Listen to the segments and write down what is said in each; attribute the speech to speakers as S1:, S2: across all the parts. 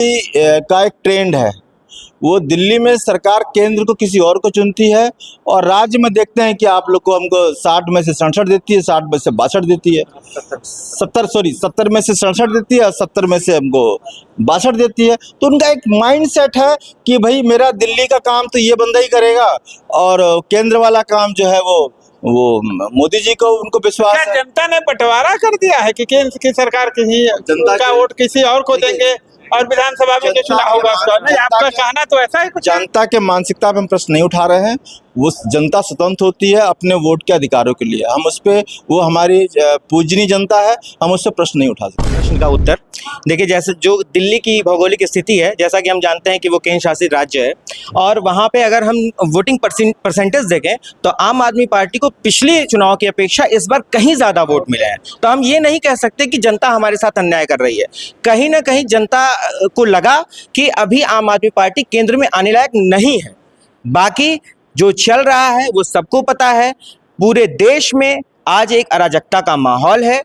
S1: का एक ट्रेंड है, वो दिल्ली में सरकार केंद्र को किसी और को चुनती है और राज्य में देखते हैं कि आप लोग को हमको 60 में से 67 देती है, 60 में से 62 देती है, 70 में से 67 देती है और 70 में से हमको 62 देती है। तो उनका एक माइंड सेट है कि भाई मेरा दिल्ली का काम तो ये बंदा ही करेगा और केंद्र वाला काम जो है वो मोदी जी को उनको विश्वास है।
S2: जनता ने बंटवारा कर दिया है कि केंद्र की सरकार किसी जनता का वोट किसी और को देंगे और विधानसभा में जो चुनाव होगा उसका नहीं। आपका कहना तो ऐसा है।
S1: जनता के मानसिकता पे हम प्रश्न नहीं उठा रहे हैं, वो जनता स्वतंत्र होती है अपने वोट के अधिकारों के लिए। हम उस पे, वो हमारी पूजनीय जनता है, हम उससे प्रश्न नहीं उठा सकते।
S3: प्रश्न का उत्तर देखिए, जैसे जो दिल्ली की भौगोलिक स्थिति है, जैसा कि हम जानते हैं कि वो केंद्र शासित राज्य है और वहाँ पे अगर हम वोटिंग परसेंटेज देखें तो आम आदमी पार्टी को पिछले चुनाव की अपेक्षा इस बार कहीं ज़्यादा वोट मिले हैं। तो हम ये नहीं कह सकते कि जनता हमारे साथ अन्याय कर रही है। कहीं ना कहीं जनता को लगा कि अभी आम आदमी पार्टी केंद्र में आने लायक नहीं है। बाकी जो चल रहा है वो सबको पता है। पूरे देश में आज एक अराजकता का माहौल है।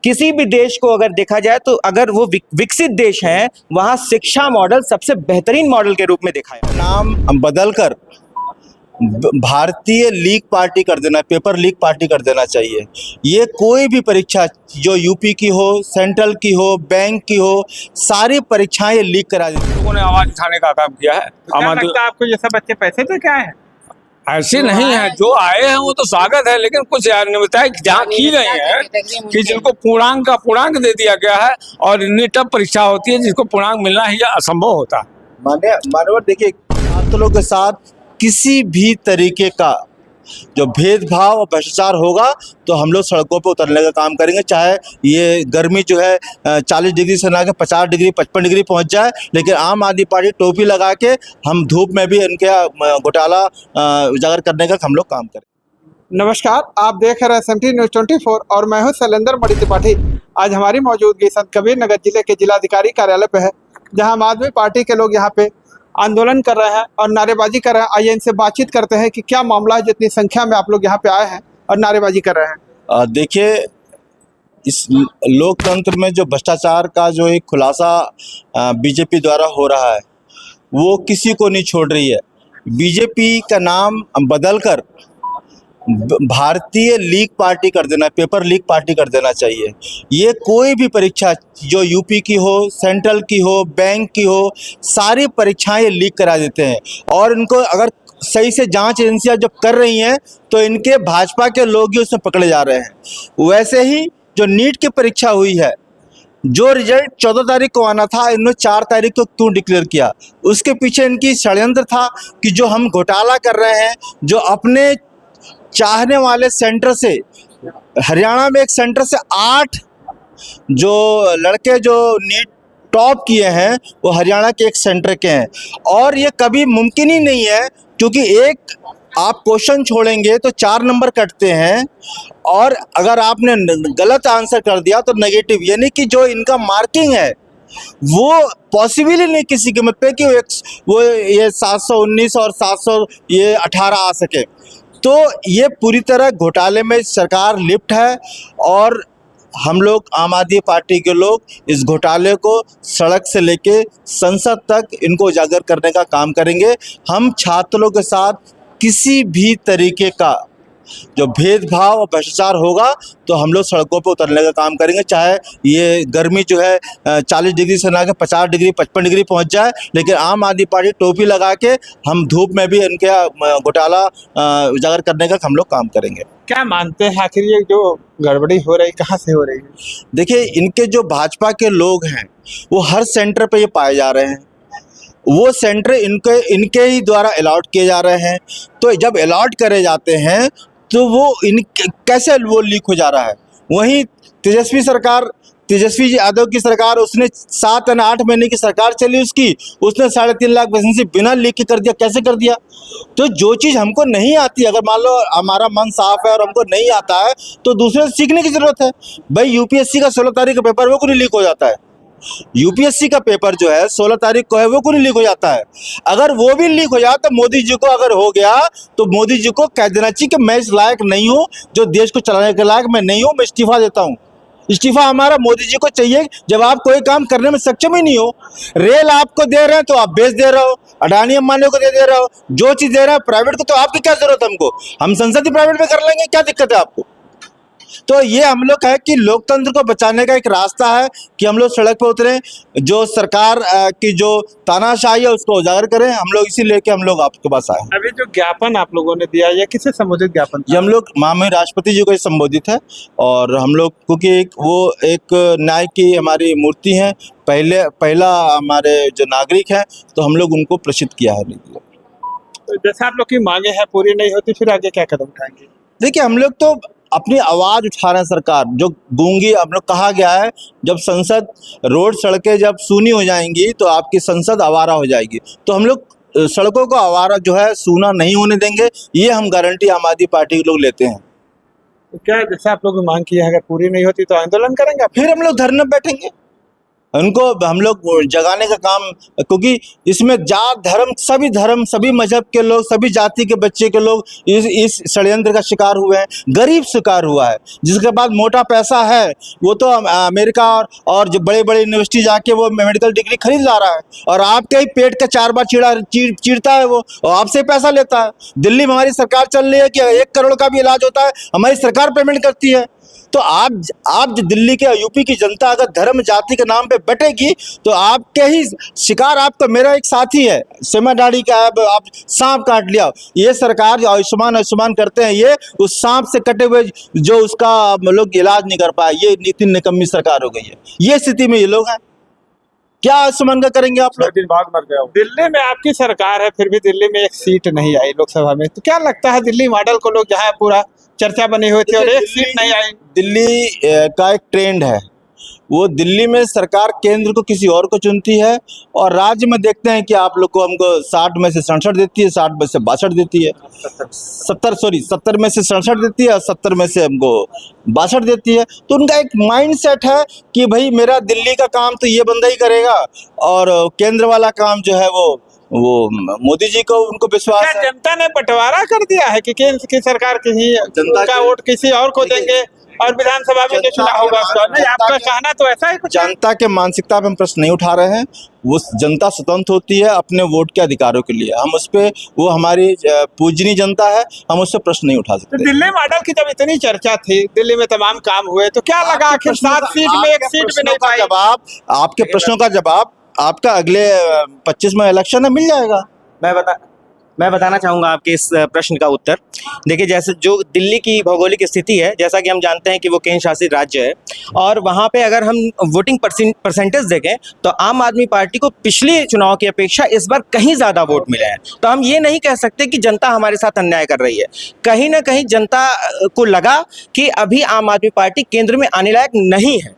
S3: किसी भी देश को अगर देखा जाए तो अगर वो विकसित देश हैं, वहाँ शिक्षा मॉडल सबसे बेहतरीन मॉडल के रूप में देखा है।
S1: नाम बदलकर भारतीय लीग पार्टी कर देना, पेपर लीग पार्टी कर देना चाहिए। ये कोई भी परीक्षा जो यूपी की हो, सेंट्रल की हो, बैंक की हो, सारी परीक्षाएं ये लीग करा देती है।
S4: लोगों ने आवाज उठाने का काम किया है।
S2: क्या लगता है आपको ये सब बच्चे पैसे तो क्या है?
S4: ऐसे नहीं है, जो आए हैं वो तो स्वागत है, लेकिन कुछ अनियमितताएं जहाँ की गई है कि जिनको पूर्णांक का पूर्णांक दे दिया गया है और इतनी टफ परीक्षा होती है जिसको पूर्णांक मिलना ही असंभव होता है।
S1: मानव देखिए, छात्रों के साथ किसी भी तरीके का जो भेदभाव और भ्रष्टाचार होगा तो हम लोग सड़कों पर उतरने का काम करेंगे। चाहे ये गर्मी जो है 40 डिग्री से ना के 50 डिग्री 55 डिग्री पहुंच जाए, लेकिन आम आदमी पार्टी टोपी लगा के हम धूप में भी इनके घोटाला उजागर करने का हम लोग काम करें।
S2: नमस्कार, आप देख रहे हैं SMT न्यूज़ 24 और मैं हूं शैलेंद्र मणि त्रिपाठी। आज हमारी मौजूदगी संत कबीर नगर जिले के जिलाधिकारी कार्यालय पे है, जहां आम आदमी पार्टी के लोग यहां पे आंदोलन कर रहे हैं और नारेबाजी कर रहे हैं। आइए इनसे बातचीत करते हैं कि क्या मामला है जितनी संख्या में आप लोग यहाँ पे आए हैं और नारेबाजी कर रहे हैं।
S1: देखिए, इस लोकतंत्र में जो भ्रष्टाचार का जो एक खुलासा बीजेपी द्वारा हो रहा है वो किसी को नहीं छोड़ रही है। बीजेपी का नाम बदलकर भारतीय लीग पार्टी कर देना, पेपर लीग पार्टी कर देना चाहिए। ये कोई भी परीक्षा जो यूपी की हो, सेंट्रल की हो, बैंक की हो, सारी परीक्षाएं ये लीग करा देते हैं और इनको अगर सही से जांच एजेंसियां जब कर रही हैं तो इनके भाजपा के लोग ही उसमें पकड़े जा रहे हैं। वैसे ही जो नीट की परीक्षा हुई है, जो रिजल्ट 14 तारीख को आना था, इन्होंने 4 तारीख को क्यों डिक्लेयर किया? उसके पीछे इनकी षड्यंत्र था कि जो हम घोटाला कर रहे हैं, जो अपने चाहने वाले सेंटर से, हरियाणा में एक सेंटर से 8 जो लड़के जो नीट टॉप किए हैं वो हरियाणा के एक सेंटर के हैं और ये कभी मुमकिन ही नहीं है, क्योंकि एक आप क्वेश्चन छोड़ेंगे तो 4 नंबर कटते हैं और अगर आपने गलत आंसर कर दिया तो नेगेटिव, यानी कि जो इनका मार्किंग है वो पॉसिबल ही नहीं किसी कीमत पे कि वो ये 719 और 718 आ सके। तो ये पूरी तरह घोटाले में सरकार लिप्त है और हम लोग आम आदमी पार्टी के लोग इस घोटाले को सड़क से लेके संसद तक इनको उजागर करने का काम करेंगे। हम छात्रों के साथ किसी भी तरीके का जो भेदभाव और भ्रष्टाचार होगा तो हम लोग सड़कों पर उतरने का काम करेंगे। चाहे ये गर्मी जो है 40 डिग्री से ना के 50 डिग्री 55 डिग्री पहुंच जाए, लेकिन आम आदमी पार्टी टोपी लगा के हम धूप में भी इनके घोटाला उजागर करने का हम लोग काम करेंगे।
S2: क्या मानते हैं आखिर ये जो गड़बड़ी हो रही कहाँ से हो रही है?
S1: देखिए, इनके जो भाजपा के लोग हैं वो हर सेंटर पे ये पाए जा रहे हैं। वो सेंटर इनके ही द्वारा अलॉट किए जा रहे हैं। तो जब अलॉट करे जाते हैं तो वो कैसे वो लीक हो जा रहा है? वहीं तेजस्वी जी यादव की सरकार, उसने 7 या 8 महीने की सरकार चली उसकी, उसने 3.5 लाख वैकेंसी बिना लीक के कर दिया। कैसे कर दिया? तो जो चीज़ हमको नहीं आती, अगर मान लो हमारा मन साफ है और हमको नहीं आता है तो दूसरे से सीखने की ज़रूरत है। भाई यूपीएससी का 16 तारीख का पेपर वो क्यों नहीं लीक हो जाता है? यूपीएससी का पेपर जो है 16 तारीख को है, वो क्यों नहीं लीक हो जाता है? अगर वो भी लीक हो जाए तो मोदी जी को, अगर हो गया तो मोदी जी को कह देना चाहिए कि मैं इस लायक नहीं हूँ, जो देश को चलाने के लायक मैं नहीं हूँ, मैं इस्तीफा देता हूँ। इस्तीफा हमारा मोदी जी को चाहिए। जब आप कोई काम करने में सक्षम ही नहीं हो, रेल आपको दे रहे हैं तो आप बेच दे रहे हो, अडानी अंबानी को दे रहे हो, जो चीज दे रहा है प्राइवेट को, तो आपकी क्या जरूरत है? हमको, हम संसद ही प्राइवेट में कर लेंगे, क्या दिक्कत है आपको? तो ये हम लोग है कि लोकतंत्र को बचाने का एक रास्ता है कि हम लोग सड़क पर उतरे, जो सरकार की जो तानाशाही है उसको उजागर करें। हम लोग इसी लेके हम लोग आपके पास आए।
S2: अभी जो ज्ञापन आप लोगों ने दिया, ये किसे संबोधित ज्ञापन था?
S1: ये हम लोग माननीय राष्ट्रपति जी को संबोधित है, और हम लोग क्योंकि वो एक न्याय की हमारी मूर्ति है, पहला हमारे जो नागरिक हैं, तो हम लोग उनको प्रेषित किया है।
S2: तो जैसे आप लोग की मांगे हैं पूरी नहीं होती, फिर आगे क्या कदम उठाएंगे?
S1: देखिए, हम लोग तो अपनी आवाज उठा रहे हैं। सरकार जो गूंगी, हम लोग कहा गया है, जब संसद रोड सड़कें जब सूनी हो जाएंगी तो आपकी संसद आवारा हो जाएगी। तो हम लोग सड़कों को आवारा जो है सूना नहीं होने देंगे, ये हम गारंटी आम आदमी पार्टी के लोग लेते हैं।
S2: तो क्या जैसे आप लोग मांग की है, अगर पूरी नहीं होती तो आंदोलन करेंगे आप?
S1: फिर हम लोग धरने बैठेंगे, उनको हम लोग जगाने का काम, क्योंकि इसमें जात धर्म सभी मजहब के लोग, सभी जाति के बच्चे के लोग इस षड्यंत्र का शिकार हुए हैं। गरीब शिकार हुआ है, जिसके पास मोटा पैसा है वो तो अमेरिका और जो बड़े बड़े यूनिवर्सिटी जाके वो मेडिकल डिग्री खरीद ला रहा है, और आपके ही पेट का 4 बार चीरता है वो, और आपसे पैसा लेता है। दिल्ली में हमारी सरकार चल रही है कि 1 करोड़ का भी इलाज होता है, हमारी सरकार पेमेंट करती है। तो आप जो दिल्ली के यूपी की जनता अगर धर्म जाति के नाम पे बटेगी तो आपके ही शिकार। आपका मेरा एक साथी है, सेमा दाढ़ी का, आप सांप काट लिया। ये सरकार जो आयुष्मान करते हैं, ये उस सांप से कटे हुए जो उसका लोग इलाज नहीं कर पाए, ये नितिन निकम्मी सरकार हो गई है। ये स्थिति में ये लोग हैं, क्या आयुष्मान का करेंगे आप लोग?
S2: दिन बाद मर गया। दिल्ली में आपकी सरकार है, फिर भी दिल्ली में एक सीट नहीं आई लोकसभा में, तो क्या लगता है दिल्ली मॉडल को लोग जहाँ पूरा चर्चा बनी हुई थी और एक सीट नहीं आई?
S1: दिल्ली का एक ट्रेंड है, वो दिल्ली में सरकार केंद्र को किसी और को चुनती है, और राज्य में देखते हैं कि आप लोग को हमको 60 में से 67 देती है, 60 में से 62 देती है, 70 में से 67 देती है, और 70 में से हमको 62 देती है। तो उनका एक माइंड सेट है कि भाई मेरा दिल्ली का काम तो ये बंदा ही करेगा, और केंद्र वाला काम जो है वो मोदी जी को उनको विश्वास है।
S2: जनता ने बंटवारा कर दिया है कि केंद्र की सरकार की जनता का वोट किसी और को देंगे और विधानसभा में जो चुनाव होगा उसका नहीं? आपका कहना तो ऐसा है कुछ?
S1: जनता के मानसिकता पे हम प्रश्न नहीं उठा रहे हैं, वो जनता स्वतंत्र होती है अपने वोट के अधिकारों के लिए। हम उस पे, वो हमारी पूजनीय जनता है, हम उससे प्रश्न नहीं उठा सकते।
S2: तो दिल्ली मॉडल की जब इतनी चर्चा थी, दिल्ली में तमाम काम हुए, तो क्या लगा आखिर 7 सीट में 1 सीट भी नहीं पाई?
S1: जवाब, आपके प्रश्नों का जवाब आपका अगले 25 में इलेक्शन में मिल जाएगा।
S3: मैं बताना चाहूँगा आपके इस प्रश्न का उत्तर। देखिए, जैसे जो दिल्ली की भौगोलिक स्थिति है, जैसा कि हम जानते हैं कि वो केंद्र शासित राज्य है, और वहाँ पे अगर हम वोटिंग परसेंटेज देखें तो आम आदमी पार्टी को पिछले चुनाव की अपेक्षा इस बार कहीं ज़्यादा वोट मिले हैं। तो हम ये नहीं कह सकते कि जनता हमारे साथ अन्याय कर रही है। कहीं ना कहीं जनता को लगा कि अभी आम आदमी पार्टी केंद्र में आने लायक नहीं है।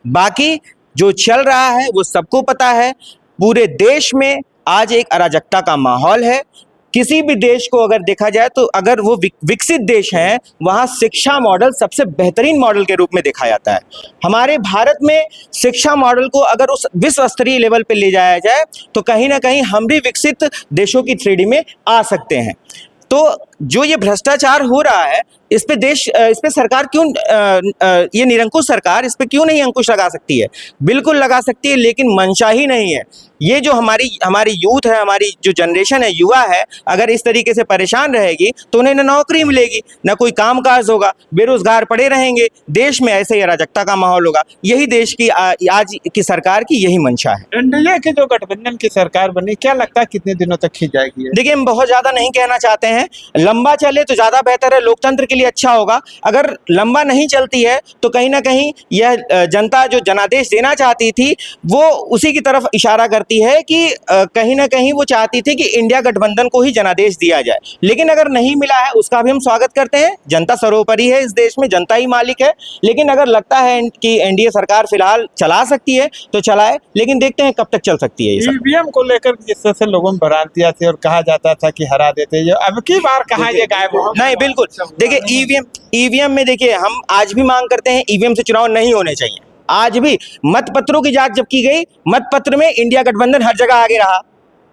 S3: बाकी जो चल रहा है वो सबको पता है, पूरे देश में आज एक अराजकता का माहौल है। किसी भी देश को अगर देखा जाए तो अगर वो विकसित देश हैं, वहाँ शिक्षा मॉडल सबसे बेहतरीन मॉडल के रूप में देखा जाता है। हमारे भारत में शिक्षा मॉडल को अगर उस विश्व स्तरीय लेवल पे ले जाया जाए तो कहीं ना कहीं हम भी विकसित देशों की श्रेणी में आ सकते हैं। तो जो ये भ्रष्टाचार हो रहा है, इस पे सरकार क्यों, ये निरंकुश सरकार इस पे क्यों नहीं अंकुश लगा सकती है? बिल्कुल लगा सकती है, लेकिन मंशा ही नहीं है। ये जो हमारी यूथ है, हमारी जो जनरेशन है, युवा है, अगर इस तरीके से परेशान रहेगी तो उन्हें न नौकरी मिलेगी, न कोई कामकाज होगा, बेरोजगार पड़े रहेंगे, देश में ऐसे ही अराजकता का माहौल होगा। यही देश की आज की सरकार की यही मंशा है।
S2: एनडीए की जो गठबंधन की सरकार बनी, क्या लगता है कितने दिनों तक खींच जाएगी?
S3: देखिए, हम बहुत ज़्यादा नहीं कहना चाहते हैं, लंबा चले तो ज़्यादा बेहतर है, लोकतंत्र के लिए अच्छा होगा। अगर लंबा नहीं चलती है तो कहीं ना कहीं यह जनता जो जनादेश देना चाहती थी वो उसी की तरफ इशारा करती है कि कहीं ना कहीं वो चाहती थी कि इंडिया गठबंधन को ही जनादेश दिया जाए। लेकिन अगर नहीं मिला है उसका भी हम स्वागत करते हैं। जनता सर्वोपरि है, इस देश में जनता ही मालिक है। लेकिन अगर लगता है कि एनडीए सरकार फिलहाल चला सकती है तो चलाए, लेकिन देखते हैं कब तक चल सकती है।
S2: ईवीएम को लेकर जिस तरह से लोगों में भ्रांतियां थी और कहा जाता था कि हरा देते, अब की बार कहाँ ये गायब हो?
S3: नहीं, बिल्कुल। देखिए, ईवीएम में देखिए, हम आज भी मांग करते हैं ईवीएम से चुनाव नहीं होने चाहिए। आज भी मतपत्रों की जांच जब की गई, मतपत्र में इंडिया गठबंधन हर जगह आगे रहा।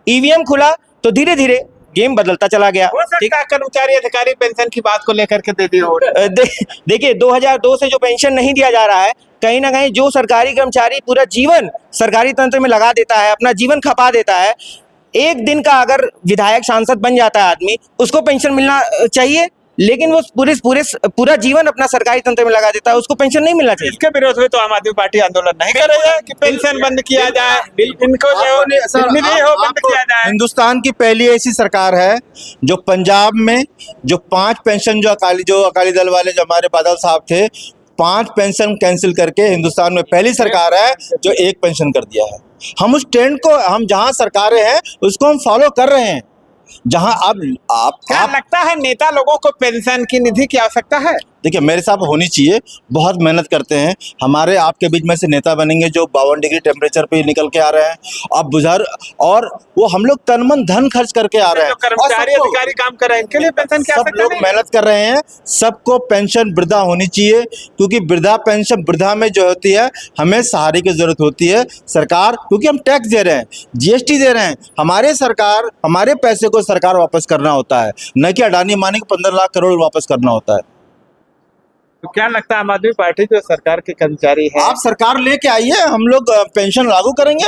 S3: ईवीएम खुला तो धीरे धीरे गेम बदलता चला गया।
S2: हो सकता है कर्मचारी अधिकारी पेंशन की बात को लेकर के दे दी हो।
S3: देखिए 2002 से जो पेंशन नहीं दिया जा रहा है, कहीं ना कहीं जो सरकारी कर्मचारी पूरा जीवन सरकारी तंत्र में लगा देता है, अपना जीवन खपा देता है, एक दिन का अगर विधायक सांसद बन जाता है आदमी, उसको पेंशन मिलना चाहिए, लेकिन वो पूरा जीवन अपना सरकारी तंत्र में लगा देता है, उसको पेंशन नहीं मिलना चाहिए।
S2: इसके विरोध में तो आम आदमी पार्टी आंदोलन नहीं कर रही है कि पेंशन बंद किया जाए, इनको जो हो बंद किया जाए।
S1: हिंदुस्तान की पहली ऐसी सरकार है जो पंजाब में जो 5 पेंशन जो अकाली दल वाले जो हमारे बादल साहब थे, 5 पेंशन कैंसिल करके हिंदुस्तान में पहली सरकार है जो 1 पेंशन कर दिया है। हम उस ट्रेंड को, हम जहां सरकारें हैं उसको हम फॉलो कर रहे हैं। जहां आप
S2: क्या लगता है नेता लोगों को पेंशन की निधि की आवश्यकता है?
S1: देखिए मेरे साहब होनी चाहिए, बहुत मेहनत करते हैं। हमारे आपके बीच में से नेता बनेंगे जो 52 डिग्री टेम्परेचर पे निकल के आ रहे हैं, अब बुजुर्ग, और वो हम लोग तन मन धन खर्च करके आ रहे हैं।
S2: कर्मचारी अधिकारी काम कर रहे हैं, इनके लिए पेंशन की
S1: सब
S2: आवश्यकता
S1: लोग
S2: नहीं?
S1: मेहनत कर रहे हैं, सबको पेंशन वृद्धा होनी चाहिए, क्योंकि वृद्धा पेंशन वृद्धा में जो होती है हमें सहारे की जरूरत होती है। सरकार, क्योंकि हम टैक्स दे रहे हैं, जीएसटी दे रहे हैं, हमारे पैसे को सरकार वापस करना होता है, न कि अडानी मानी को 15 लाख करोड़ वापस करना होता है।
S2: तो क्या लगता है आम आदमी पार्टी जो सरकार के कर्मचारी है,
S1: आप सरकार लेके आइए, हम लोग पेंशन लागू करेंगे।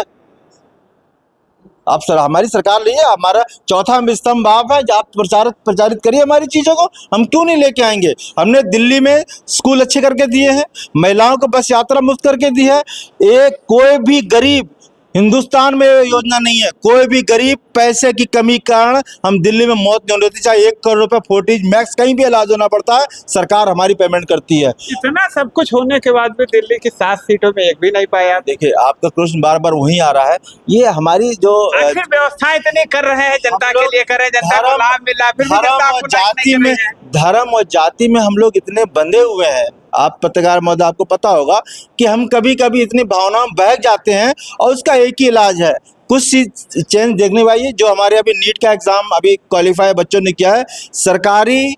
S1: आप हमारी सरकार लिए, हमारा चौथा स्तंभ आप है, आप प्रचारित करिए हमारी चीजों को, हम क्यों नहीं लेके आएंगे। हमने दिल्ली में स्कूल अच्छे करके दिए हैं, महिलाओं को बस यात्रा मुफ्त करके दी है। कोई भी गरीब हिंदुस्तान में योजना नहीं है, कोई भी गरीब पैसे की कमी के कारण हम दिल्ली में मौत नहीं होती, चाहे 1 करोड़ रुपए 40 मैक्स कहीं भी इलाज होना पड़ता है, सरकार हमारी पेमेंट करती है।
S2: इतना सब कुछ होने के बाद भी दिल्ली की 7 सीटों में एक भी नहीं पाया।
S1: देखिए आपका प्रश्न बार बार वहीं आ रहा है, ये हमारी जो
S2: आखिर व्यवस्था इतने कर रहे हैं, जनता के लिए कर रहे हैं, जनता को लाभ मिला, फिर भी जनता
S1: धर्म
S2: आपको
S1: और जाति में हम लोग इतने बंधे हुए हैं। आप पत्रकार महोदय, आपको पता होगा कि हम कभी कभी इतनी भावनाओं में बह जाते हैं, और उसका एक ही इलाज है, कुछ चेंज देखने वाली। जो हमारे अभी नीट का एग्जाम अभी क्वालिफाई बच्चों ने किया है, सरकारी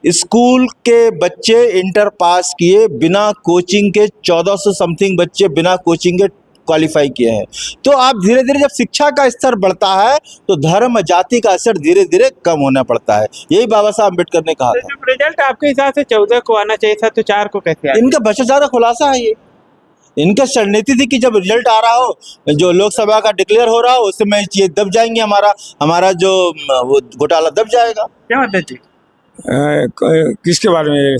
S1: स्कूल के बच्चे इंटर पास किए बिना कोचिंग के, 1400 समथिंग बच्चे बिना कोचिंग के क्वालिफाई किए हैं। तो आप धीरे धीरे जब शिक्षा का स्तर बढ़ता है तो धर्म जाति का असर धीरे धीरे कम होना पड़ता है। यही बाबा साहब अम्बेडकर ने कहा था।
S2: जब रिजल्ट आपके हिसाब से 14 को आना चाहिए था, तो 4 को कैसे आया?
S1: इनका भ्रष्टाचार खुलासा है। ये इनका रणनीति थी कि जब रिजल्ट आ रहा हो, जो लोकसभा का डिक्लेयर हो रहा हो, उस समय ये दब जाएंगे, हमारा जो वो घोटाला दब जाएगा।
S2: क्या मतलब जी?
S4: किसके बारे में?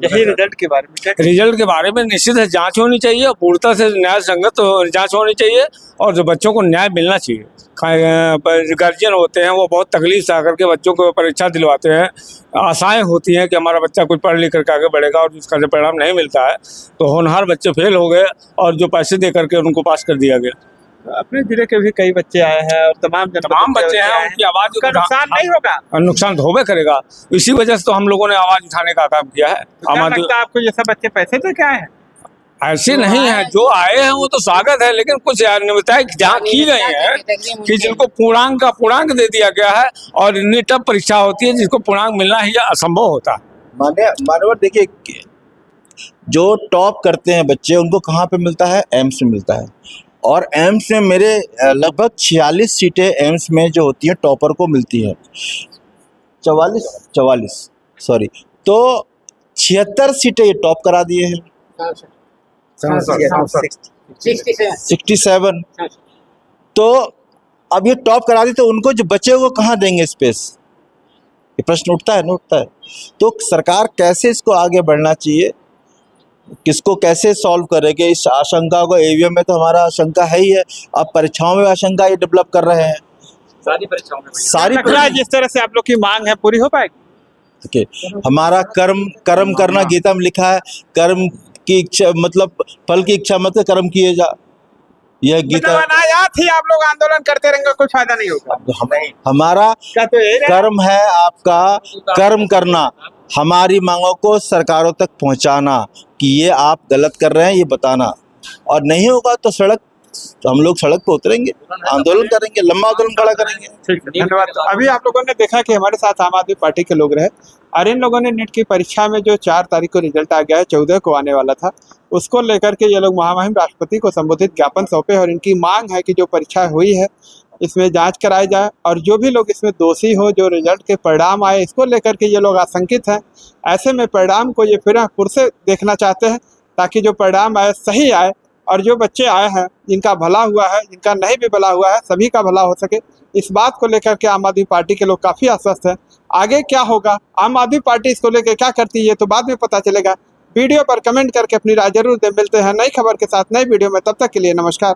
S2: यही रिजल्ट के बारे में।
S4: रिजल्ट के बारे में निश्चित है जांच होनी चाहिए, पूर्णतः से न्याय संगत जांच होनी चाहिए, और जो बच्चों को न्याय मिलना चाहिए। गार्जियन होते हैं वो बहुत तकलीफ से आकर के बच्चों को परीक्षा दिलवाते हैं, आशाएं होती हैं कि हमारा बच्चा कुछ पढ़ लिख करके आगे बढ़ेगा, और जिसका जब परिणाम नहीं मिलता है तो होनहार बच्चे फेल हो गए, और जो पैसे दे करके उनको पास कर दिया गया।
S2: अपने जिले के भी कई बच्चे आए हैं, और तमाम
S4: बच्चे हैं, उनकी आवाज
S2: का नुकसान नहीं होगा?
S4: नुकसान तो होबे करेगा, इसी वजह से तो हम लोगों ने आवाज उठाने का काम किया है।
S2: क्या लगता है आपको, ये सब बच्चे पैसे दे के आए हैं?
S4: ऐसे नहीं है, जो आए हैं वो तो स्वागत है, लेकिन कुछ अनियमितताएं जहाँ की गई है कि जिनको पूर्णांक दे दिया गया है, और इतनी टफ परीक्षा होती है जिसको पूर्णांक मिलना ही असंभव होता है।
S1: मानवर देखिए, जो टॉप करते हैं बच्चे उनको कहाँ पे मिलता है? एम्स में मिलता है, और एम्स में मेरे लगभग 46 सीटें एम्स में जो होती हैं टॉपर को मिलती हैं। 44 सॉरी, तो 76 सीटें ये टॉप करा दिए हैं। 67। तो अब ये टॉप करा दी, तो उनको जो बचे वो कहाँ देंगे स्पेस? ये प्रश्न उठता है, तो सरकार कैसे इसको आगे बढ़ना चाहिए, किसको कैसे सॉल्व करेंगे इस आशंका को? ईवीएम में तो हमारा आशंका है ही है, अब परीक्षाओं में आशंका ये डेवलप कर रहे हैं।
S2: सारी परीक्षाओं जिस तरह से आप लोग की मांग है पूरी हो पाएगी?
S1: देखिए हमारा कर्म करना, गीता में लिखा है, कर्म की इच्छा मतलब फल की इच्छा मत कर्म किए जा, यह गीता।
S2: अनायास ही आप लोग आंदोलन करते रहेंगे, कोई फायदा नहीं होगा।
S1: हमारा कर्म है आपका कर्म करना, हमारी मांगों को सरकारों तक पहुंचाना कि ये आप गलत कर रहे हैं, ये बताना, और नहीं होगा तो हम लोग सड़क पर उतरेंगे, आंदोलन करेंगे, लंबा आंदोलन खड़ा करेंगे।
S2: धन्यवाद। अभी आप लोगों ने देखा कि हमारे साथ आम आदमी पार्टी के लोग रहे, और इन लोगों ने नीट की परीक्षा में जो 4 तारीख को रिजल्ट आ गया है, 14 को आने वाला था, उसको लेकर के ये लोग महामहिम राष्ट्रपति को संबोधित ज्ञापन सौंपे, और इनकी मांग है कि जो परीक्षा हुई है इसमें जांच कराई जाए और जो भी लोग इसमें दोषी हो, जो रिजल्ट के परिणाम आए इसको लेकर के ये लोग आशंकित हैं, ऐसे में परिणाम को ये फिर से देखना चाहते हैं ताकि जो परिणाम आए सही आए और जो बच्चे आए हैं जिनका भला हुआ है, जिनका नहीं भी भला हुआ है, सभी का भला हो सके। इस बात को लेकर के आम आदमी पार्टी के लोग काफ़ी आश्वस्त हैं। आगे क्या होगा, आम आदमी पार्टी इसको लेकर क्या करती है, ये तो बाद में पता चलेगा। वीडियो पर कमेंट करके अपनी राय जरूर दें। मिलते हैं नई खबर के साथ नई वीडियो में, तब तक के लिए नमस्कार।